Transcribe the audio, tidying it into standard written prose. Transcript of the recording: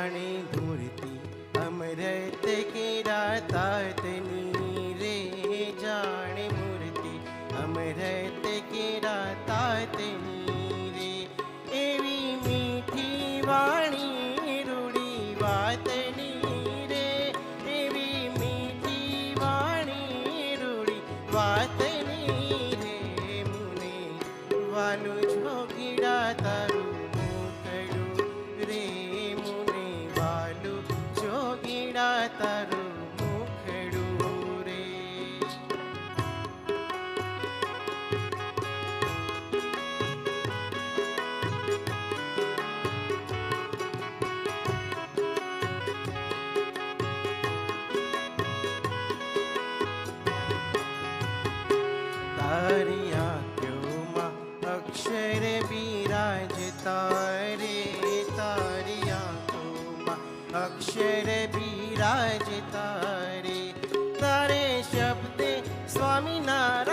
जाने मूर्ति अमृत की रातातनी रे, जाने मूर्ति अमृत की रातातनी रे। एवी मीठी वाणी रूड़ी वातनी रे, एवी मीठी वाणी रूड़ी वातनी रे। मुने वालू जोगीड़ा तारू मुखड़ू रे, मुने वालू जोगीड़ा तारू मुखड़ू रे। तारी आँखों में अक्षर बिराजता रे, तारी आँखों में अक्षर बिराजता रे। तारे शब्दे स्वामी नारायण